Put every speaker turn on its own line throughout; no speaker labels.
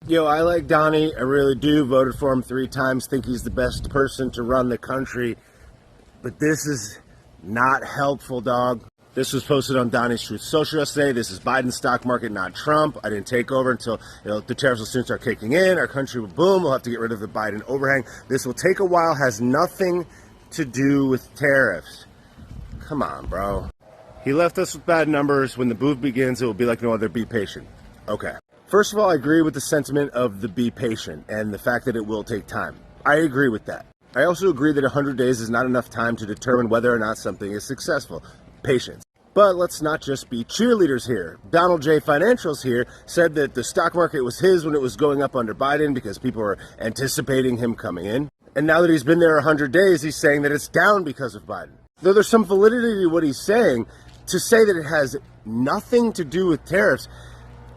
Yo, I like Donnie. I really do. Voted for him 3 times. Think he's the best person to run the country. But this is not helpful, dog. This was posted on Donnie's Truth Social yesterday. This is Biden's stock market, not Trump. I didn't take over until the tariffs will soon start kicking in. Our country will boom. We'll have to get rid of the Biden overhang. This will take a while. Has nothing to do with tariffs. Come on, bro. He left us with bad numbers. When the move begins, it will be like no other. Be patient. Okay. First of all, I agree with the sentiment of the be patient and the fact that it will take time. I agree with that. I also agree that 100 days is not enough time to determine whether or not something is successful. Patience. But let's not just be cheerleaders here. Donald J. Financials here said that the stock market was his when it was going up under Biden because people were anticipating him coming in. And now that he's been there 100 days, he's saying that it's down because of Biden. Though there's some validity to what he's saying, to say that it has nothing to do with tariffs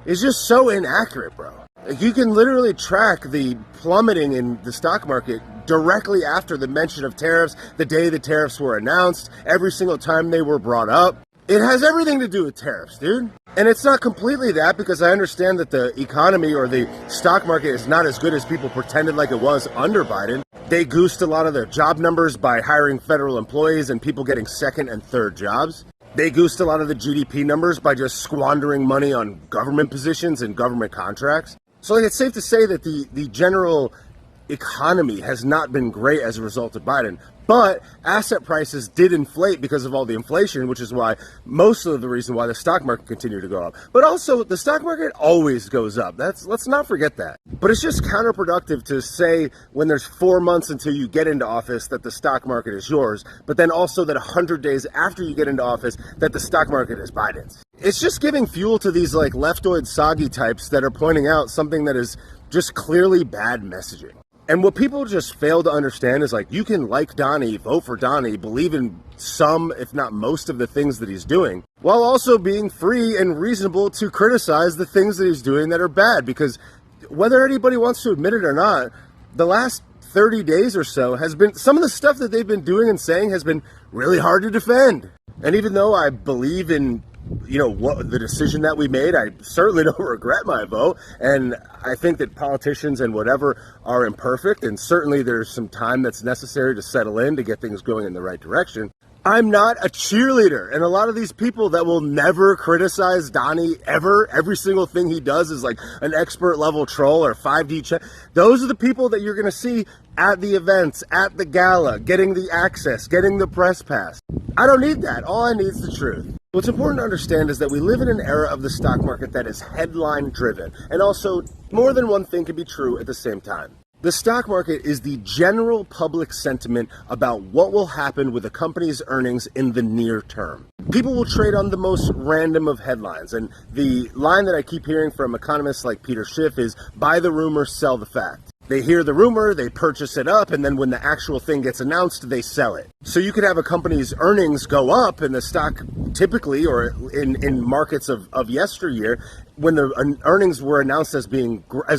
is just so inaccurate, bro. Like, you can literally track the plummeting in the stock market directly after the mention of tariffs, the day the tariffs were announced, every single time they were brought up. It has everything to do with tariffs, dude. And it's not completely that, because I understand that the economy or the stock market is not as good as people pretended like it was under Biden. They goosed a lot of their job numbers by hiring federal employees and people getting second and third jobs. They goosed a lot of the GDP numbers by just squandering money on government positions and government contracts. So it's safe to say that the general economy has not been great as a result of Biden. But asset prices did inflate because of all the inflation, which is why most of the reason why the stock market continued to go up. But also, the stock market always goes up. Let's not forget that. But it's just counterproductive to say when there's 4 months until you get into office that the stock market is yours, but then also that 100 days after you get into office that the stock market is Biden's. It's just giving fuel to these like leftoid soggy types that are pointing out something that is just clearly bad messaging. And what people just fail to understand is, like, you can like Donnie, vote for Donnie, believe in some, if not most of the things that he's doing, while also being free and reasonable to criticize the things that he's doing that are bad. Because whether anybody wants to admit it or not, the last 30 days or so has been, some of the stuff that they've been doing and saying has been really hard to defend. And even though I believe in what the decision that we made, I certainly don't regret my vote. And I think that politicians and whatever are imperfect, and certainly there's some time that's necessary to settle in to get things going in the right direction. I'm not a cheerleader, and a lot of these people that will never criticize Donnie ever, every single thing he does is like an expert level troll or 5D check. Those are the people that you're going to see at the events, at the gala, getting the access, getting the press pass. I don't need that. All I need is the truth. What's important to understand is that we live in an era of the stock market that is headline driven, and also more than one thing can be true at the same time. The stock market is the general public sentiment about what will happen with a company's earnings in the near term. People will trade on the most random of headlines, and the line that I keep hearing from economists like Peter Schiff is buy the rumor, sell the fact. They hear the rumor, they purchase it up, and then when the actual thing gets announced, they sell it. So you could have a company's earnings go up, and the stock typically, or in markets of yesteryear, when the earnings were announced as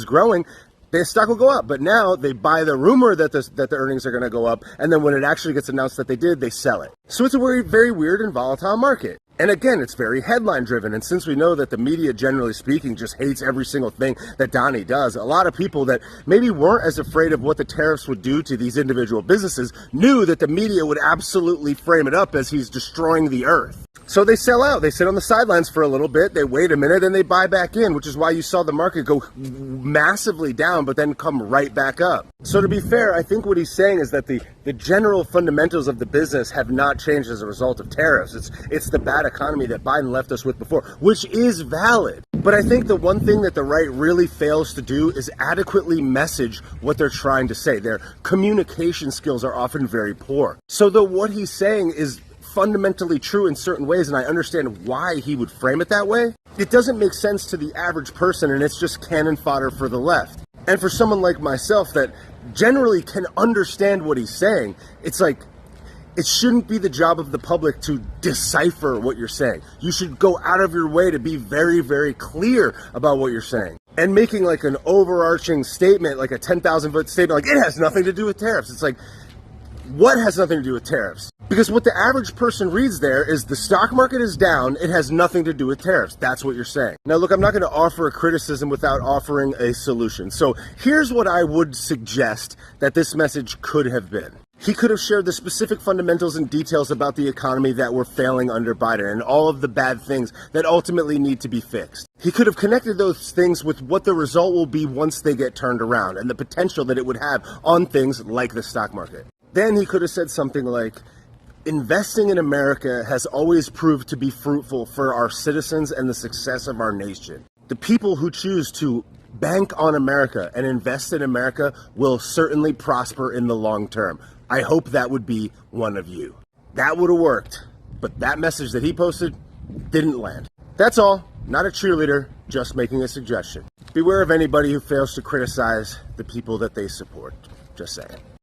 growing, the stock will go up. But now they buy the rumor that the earnings are going to go up, and then when it actually gets announced that they did, they sell it. So it's a very, very weird and volatile market. And again, it's very headline driven. And since we know that the media, generally speaking, just hates every single thing that Donnie does, a lot of people that maybe weren't as afraid of what the tariffs would do to these individual businesses knew that the media would absolutely frame it up as he's destroying the earth. So they sell out. They sit on the sidelines for a little bit. They wait a minute and they buy back in, which is why you saw the market go massively down, but then come right back up. So to be fair, I think what he's saying is that the general fundamentals of the business have not changed as a result of tariffs. It's the bad economy that Biden left us with before, which is valid. But I think the one thing that the right really fails to do is adequately message what they're trying to say. Their communication skills are often very poor. So though what he's saying is fundamentally true in certain ways, and I understand why he would frame it that way, it doesn't make sense to the average person, and it's just cannon fodder for the left. And for someone like myself that generally can understand what he's saying, it's like, it shouldn't be the job of the public to decipher what you're saying. You should go out of your way to be very, very clear about what you're saying. And making like an overarching statement, like a 10,000 foot statement, like it has nothing to do with tariffs. It's like, What has nothing to do with tariffs? Because what the average person reads there is the stock market is down, it has nothing to do with tariffs. That's what you're saying. Now look, I'm not going to offer a criticism without offering a solution. So here's what I would suggest that this message could have been. He could have shared the specific fundamentals and details about the economy that were failing under Biden and all of the bad things that ultimately need to be fixed. He could have connected those things with what the result will be once they get turned around and the potential that it would have on things like the stock market. Then he could have said something like, investing in America has always proved to be fruitful for our citizens and the success of our nation. The people who choose to bank on America and invest in America will certainly prosper in the long term. I hope that would be one of you. That would have worked, but that message that he posted didn't land. That's all. Not a cheerleader, just making a suggestion. Beware of anybody who fails to criticize the people that they support. Just saying.